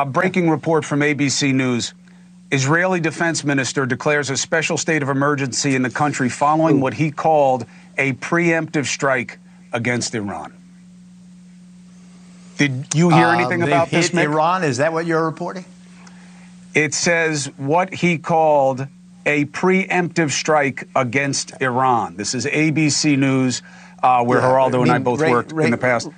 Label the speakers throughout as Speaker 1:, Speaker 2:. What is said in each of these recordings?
Speaker 1: Breaking report from ABC News. Israeli defense minister declares a special state of emergency in the country following what he called a preemptive strike against Iran. Did you hear anything about this, Mick?
Speaker 2: Iran? Is that what you're reporting?
Speaker 1: It says what he called a preemptive strike against Iran. This is ABC News, where Geraldo and I both worked in the past.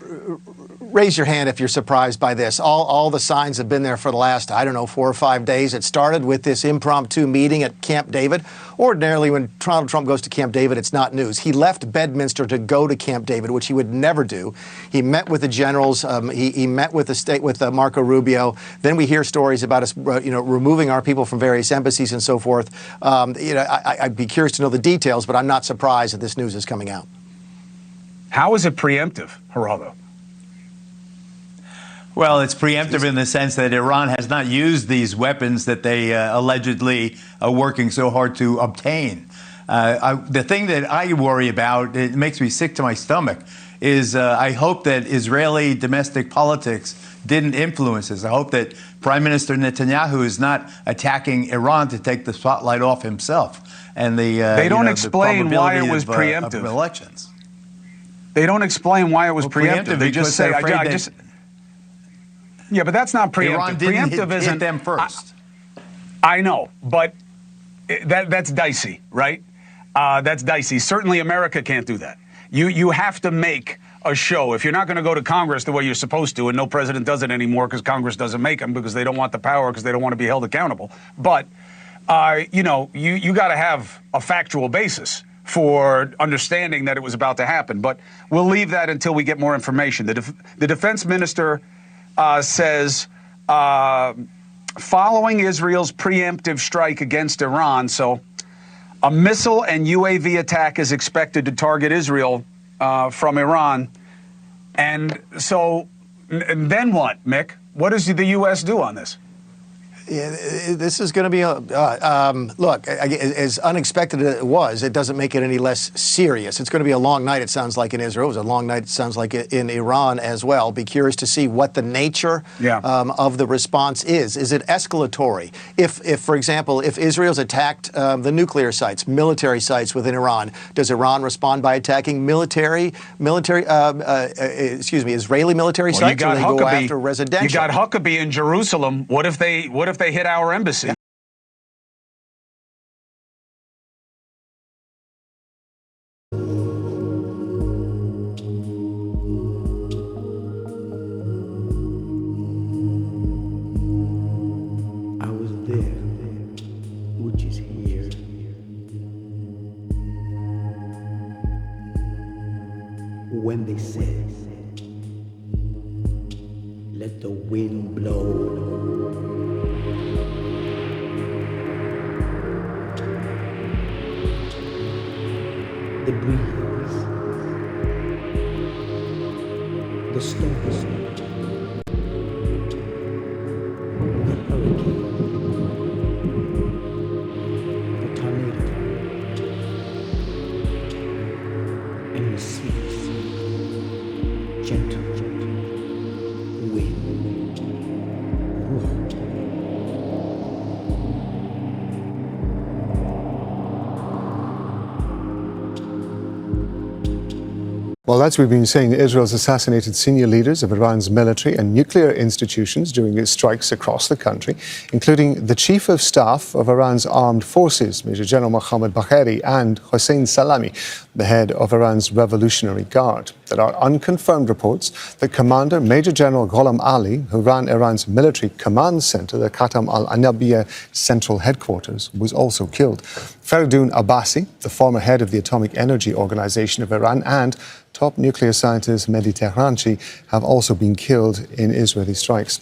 Speaker 3: Raise your hand if you're surprised by this. All the signs have been there for the last, I don't know, 4 or 5 days. It started with this impromptu meeting at Camp David. Ordinarily, when Donald Trump goes to Camp David, it's not news. He left Bedminster to go to Camp David, which he would never do. He met with the generals. He met with the state, with Marco Rubio. Then we hear stories about us, removing our people from various embassies and so forth. I'd be curious to know the details, but I'm not surprised that this news is coming out.
Speaker 1: How is it preemptive, Geraldo?
Speaker 2: Well, it's preemptive in the sense that Iran has not used these weapons that they allegedly are working so hard to obtain. The thing that I worry about, it makes me sick to my stomach, is I hope that Israeli domestic politics didn't influence this. I hope that Prime Minister Netanyahu is not attacking Iran to take the spotlight off himself. And
Speaker 1: they don't explain why it was preemptive.
Speaker 2: Of elections.
Speaker 1: They don't explain why it was preemptive. They just say, yeah, but that's not preemptive.
Speaker 2: Iran didn't
Speaker 1: preemptive
Speaker 2: hit them first.
Speaker 1: I know, but that's dicey, right? That's dicey. Certainly America can't do that. You have to make a show. If you're not going to go to Congress the way you're supposed to, and no president does it anymore because Congress doesn't make them because they don't want the power, because they don't want to be held accountable. But, you got to have a factual basis for understanding that it was about to happen. But we'll leave that until we get more information. The defense minister says following Israel's preemptive strike against Iran, so a missile and UAV attack is expected to target Israel from Iran. And so then what, Mick? What does the U.S. do on this?
Speaker 3: This is going to be look, as unexpected as it was, it doesn't make it any less serious. It's going to be a long night, it sounds like, in Israel. It was a long night, it sounds like, in Iran as well. Be curious to see what the nature of the response is. Is it escalatory? If, for example, if Israel's attacked the nuclear sites, military sites within Iran, does Iran respond by attacking Israeli military sites, or they go after residential?
Speaker 1: You got Huckabee in Jerusalem. What if they hit our embassy?
Speaker 4: I was there, which is here. When they said, let the wind blow. The breeze, the storm, the hurricane, the tornado, and the sweet, gentle wind. Whoa.
Speaker 5: Well, as we've been saying, Israel's assassinated senior leaders of Iran's military and nuclear institutions during its strikes across the country, including the Chief of Staff of Iran's armed forces, Major General Mohammad Bagheri, and Hossein Salami, the head of Iran's Revolutionary Guard. There are unconfirmed reports that Commander Major General Gholam Ali, who ran Iran's military command center, the Khatam al-Anabiyya Central Headquarters, was also killed. Faridoon Abbasi, the former head of the Atomic Energy Organization of Iran, and top nuclear scientist Mehdi Tehranchi have also been killed in Israeli strikes.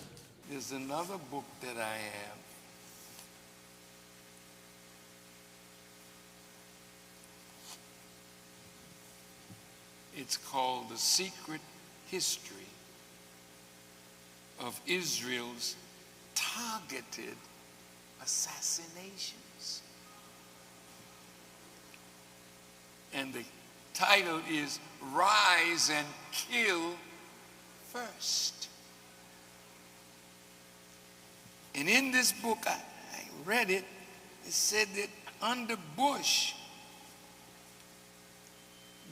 Speaker 6: There's another book that I have. It's called The Secret History of Israel's Targeted Assassinations. And the title is Rise and Kill First. And in this book, I read it, it said that under Bush,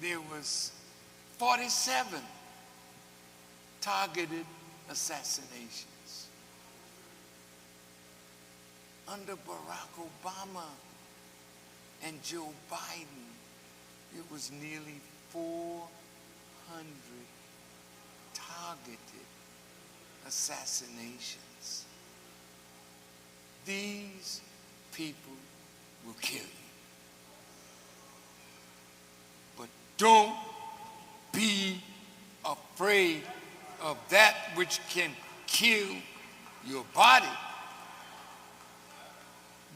Speaker 6: there was 47 targeted assassinations. Under Barack Obama and Joe Biden, it was nearly 400 targeted assassinations. These people will kill you. But don't be afraid of that which can kill your body.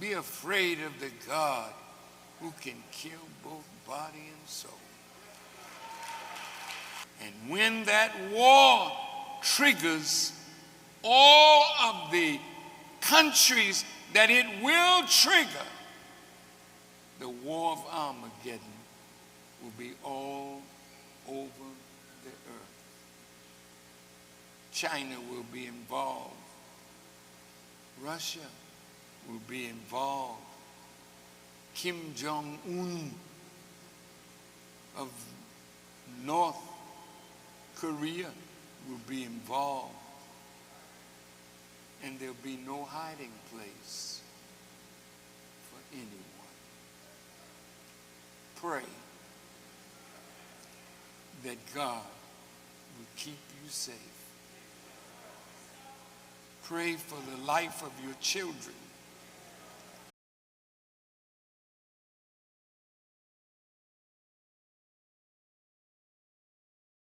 Speaker 6: Be afraid of the God who can kill both body and soul. And when that war triggers, all of the countries that it will trigger, the war of Armageddon will be all over the earth. China will be involved. Russia will be involved. Kim Jong-un of North Korea will be involved. And there'll be no hiding place for anyone. Pray that God will keep you safe. Pray for the life of your children.